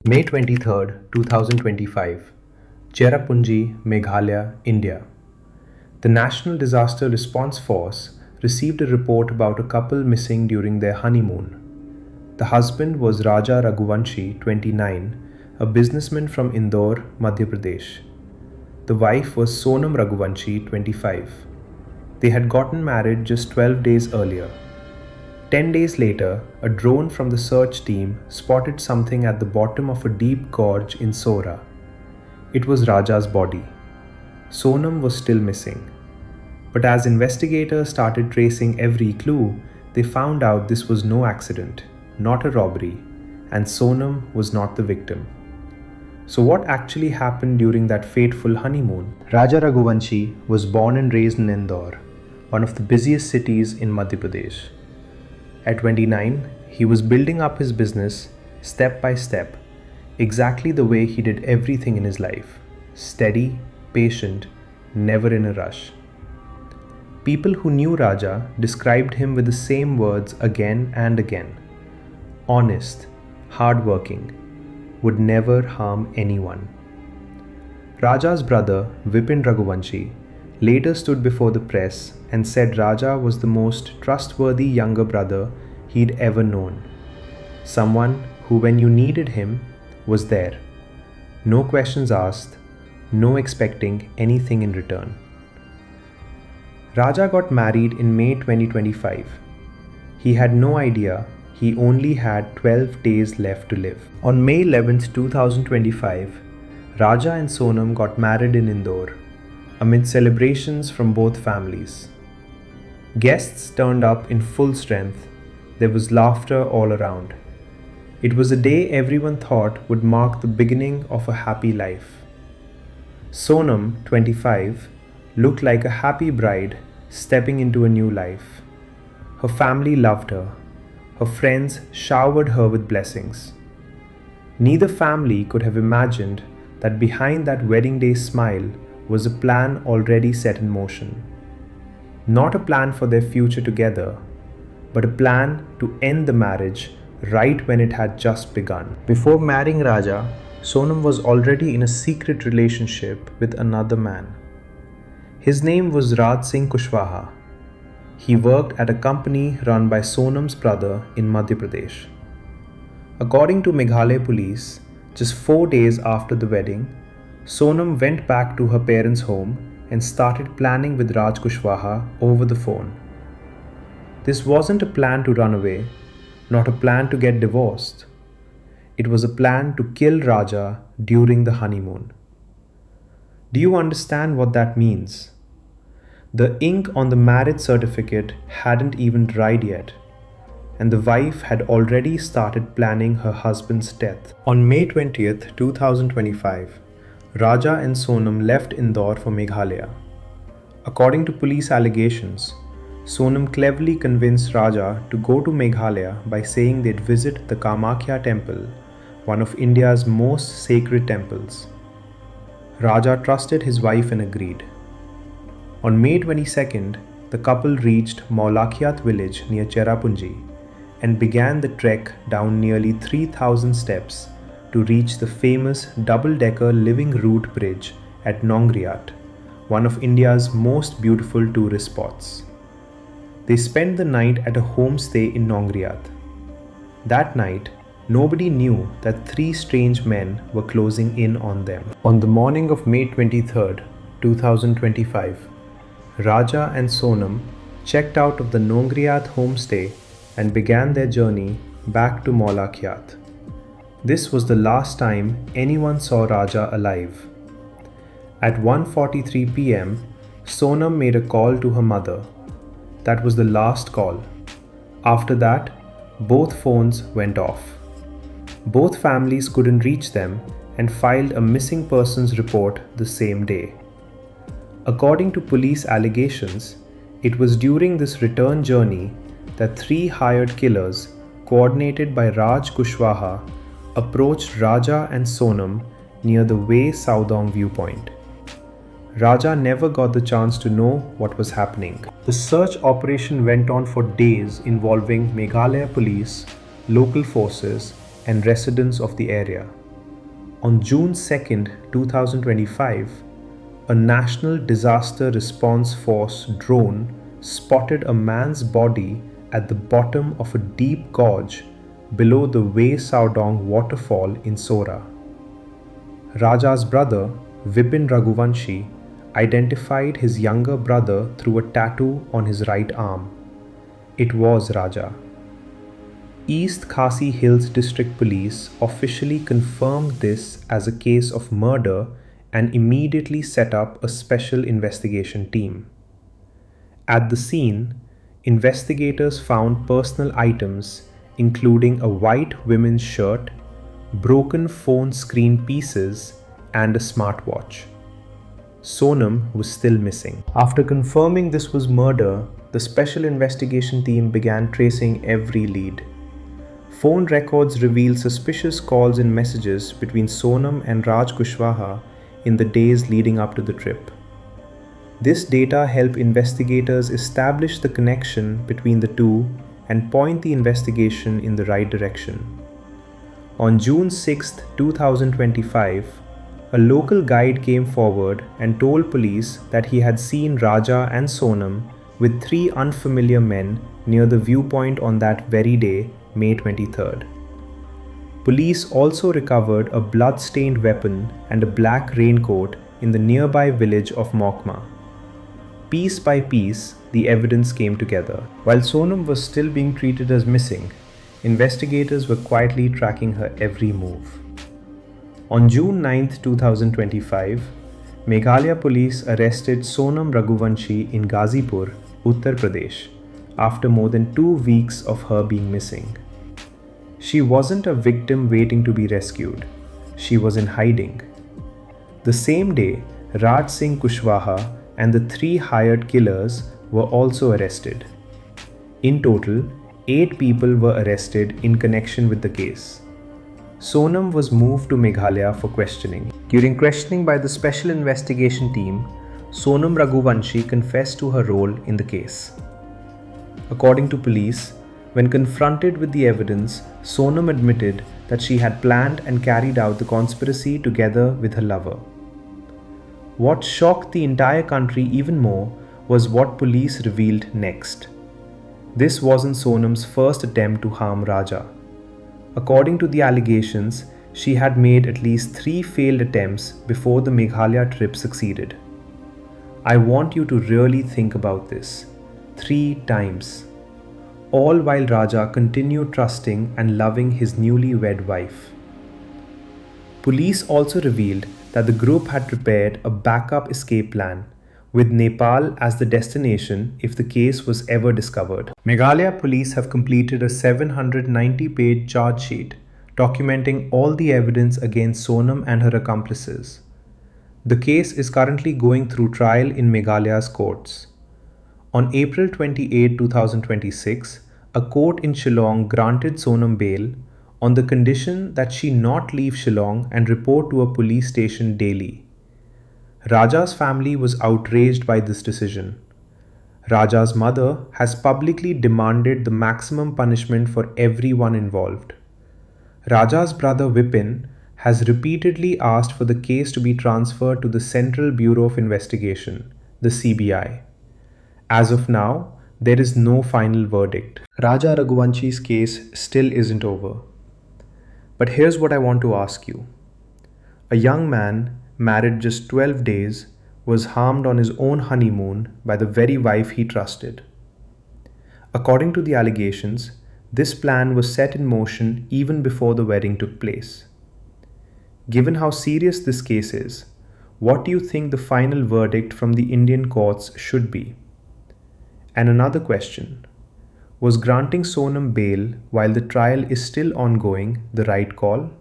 May 23rd, 2025, Cherrapunji, Meghalaya, India. The National Disaster Response Force received a report about a couple missing during their honeymoon. The husband was Raja Raghuvanshi, 29, a businessman from Indore, Madhya Pradesh. The wife was Sonam Raghuvanshi, 25. They had gotten married just 12 days earlier. 10 days later, a drone from the search team spotted something at the bottom of a deep gorge in Sora. It was Raja's body. Sonam was still missing. But as investigators started tracing every clue, they found out this was no accident, not a robbery, and Sonam was not the victim. So what actually happened during that fateful honeymoon? Raja Raghuvanshi was born and raised in Indore, one of the busiest cities in Madhya Pradesh. At 29, he was building up his business step by step, exactly the way he did everything in his life: steady, patient, never in a rush. People who knew Raja described him with the same words again and again: honest, hardworking, would never harm anyone. Raja's brother, Vipin Raghuvanshi, later stood before the press and said Raja was the most trustworthy younger brother he'd ever known. Someone who, when you needed him, was there. No questions asked, no expecting anything in return. Raja got married in May 2025. He had no idea he only had 12 days left to live. On May 11, 2025, Raja and Sonam got married in Indore, amid celebrations from both families. Guests turned up in full strength. There was laughter all around. It was a day everyone thought would mark the beginning of a happy life. Sonam, 25, looked like a happy bride stepping into a new life. Her family loved her. Her friends showered her with blessings. Neither family could have imagined that behind that wedding day smile was a plan already set in motion. Not a plan for their future together, but a plan to end the marriage right when it had just begun. Before marrying Raja, Sonam was already in a secret relationship with another man. His name was Raj Singh Kushwaha. He worked at a company run by Sonam's brother in Madhya Pradesh. According to Meghalaya police, just 4 days after the wedding, Sonam went back to her parents' home and started planning with Raj Kushwaha over the phone. This wasn't a plan to run away, not a plan to get divorced. It was a plan to kill Raja during the honeymoon. Do you understand what that means? The ink on the marriage certificate hadn't even dried yet, and the wife had already started planning her husband's death. On May 20th, 2025, Raja and Sonam left Indore for Meghalaya. According to police allegations, Sonam cleverly convinced Raja to go to Meghalaya by saying they'd visit the Kamakhya temple, one of India's most sacred temples. Raja trusted his wife and agreed. On May 22nd, the couple reached Maulakhyat village near Cherrapunji and began the trek down nearly 3,000 steps to reach the famous double-decker living root bridge at Nongriat, one of India's most beautiful tourist spots. They spent the night at a homestay in Nongriat. That night, nobody knew that 3 strange men were closing in on them. On the morning of May 23rd, 2025, Raja and Sonam checked out of the Nongriat homestay and began their journey back to Maulakhyat. This was the last time anyone saw Raja alive. At 1:43 p.m., Sonam made a call to her mother. That was the last call. After that, both phones went off. Both families couldn't reach them and filed a missing persons report the same day. According to police allegations, it was during this return journey that 3 hired killers, coordinated by Raj Kushwaha, approached Raja and Sonam near the Way Saudong viewpoint. Raja never got the chance to know what was happening. The search operation went on for days, involving Meghalaya police, local forces, and residents of the area. On June 2nd, 2025, a National Disaster Response Force drone spotted a man's body at the bottom of a deep gorge below the Wei Saodong waterfall in Sora. Raja's brother, Vipin Raghuvanshi, identified his younger brother through a tattoo on his right arm. It was Raja. East Khasi Hills District Police officially confirmed this as a case of murder and immediately set up a special investigation team. At the scene, investigators found personal items including a white women's shirt, broken phone screen pieces, and a smartwatch. Sonam was still missing. After confirming this was murder, the special investigation team began tracing every lead. Phone records reveal suspicious calls and messages between Sonam and Raj Kushwaha in the days leading up to the trip. This data helped investigators establish the connection between the two and point the investigation in the right direction. On June 6, 2025, a local guide came forward and told police that he had seen Raja and Sonam with three unfamiliar men near the viewpoint on that very day, May 23rd. Police also recovered a blood-stained weapon and a black raincoat in the nearby village of Mokma. Piece by piece, the evidence came together. While Sonam was still being treated as missing, investigators were quietly tracking her every move. On June 9, 2025, Meghalaya police arrested Sonam Raghuvanshi in Ghazipur, Uttar Pradesh, after more than 2 weeks of her being missing. She wasn't a victim waiting to be rescued. She was in hiding. The same day, Raj Singh Kushwaha and the 3 hired killers were also arrested. In total, 8 people were arrested in connection with the case. Sonam was moved to Meghalaya for questioning. During questioning by the Special Investigation Team, Sonam Raghuvanshi confessed to her role in the case. According to police, when confronted with the evidence, Sonam admitted that she had planned and carried out the conspiracy together with her lover. What shocked the entire country even more was what police revealed next. This wasn't Sonam's first attempt to harm Raja. According to the allegations, she had made at least 3 failed attempts before the Meghalaya trip succeeded. I want you to really think about this. 3 times. All while Raja continued trusting and loving his newly-wed wife. Police also revealed that the group had prepared a backup escape plan, with Nepal as the destination if the case was ever discovered. Meghalaya police have completed a 790-page charge sheet documenting all the evidence against Sonam and her accomplices. The case is currently going through trial in Meghalaya's courts. On April 28, 2026, a court in Shillong granted Sonam bail on the condition that she not leave Shillong and report to a police station daily. Raja's family was outraged by this decision. Raja's mother has publicly demanded the maximum punishment for everyone involved. Raja's brother Vipin has repeatedly asked for the case to be transferred to the Central Bureau of Investigation, the CBI. As of now, there is no final verdict. Raja Raghuvanshi's case still isn't over. But here's what I want to ask you. A young man, married just 12 days, was harmed on his own honeymoon by the very wife he trusted. According to the allegations, this plan was set in motion even before the wedding took place. Given how serious this case is, what do you think the final verdict from the Indian courts should be? And another question. Was granting Sonam bail while the trial is still ongoing the right call?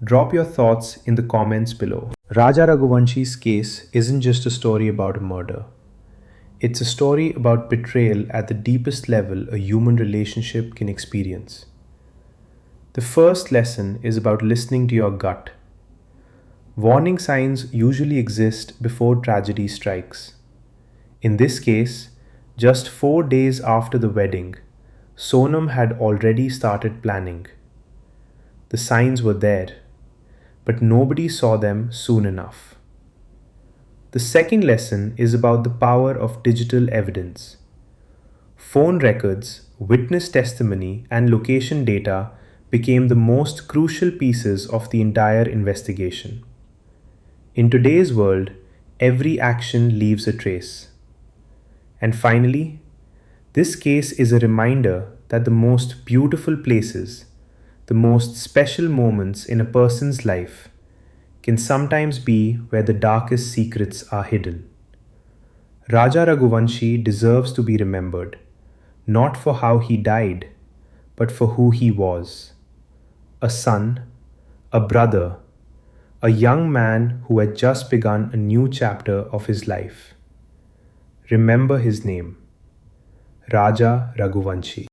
Drop your thoughts in the comments below. Raja Raghuvanshi's case isn't just a story about a murder. It's a story about betrayal at the deepest level a human relationship can experience. The first lesson is about listening to your gut. Warning signs usually exist before tragedy strikes. In this case, just 4 days after the wedding, Sonam had already started planning. The signs were there. but nobody saw them soon enough. The second lesson is about the power of digital evidence. Phone records, witness testimony, and location data became the most crucial pieces of the entire investigation. In today's world, every action leaves a trace. And finally, this case is a reminder that the most beautiful places, the most special moments in a person's life, can sometimes be where the darkest secrets are hidden. Raja Raghuvanshi deserves to be remembered, not for how he died, but for who he was: a son, a brother, a young man who had just begun a new chapter of his life. Remember his name, Raja Raghuvanshi.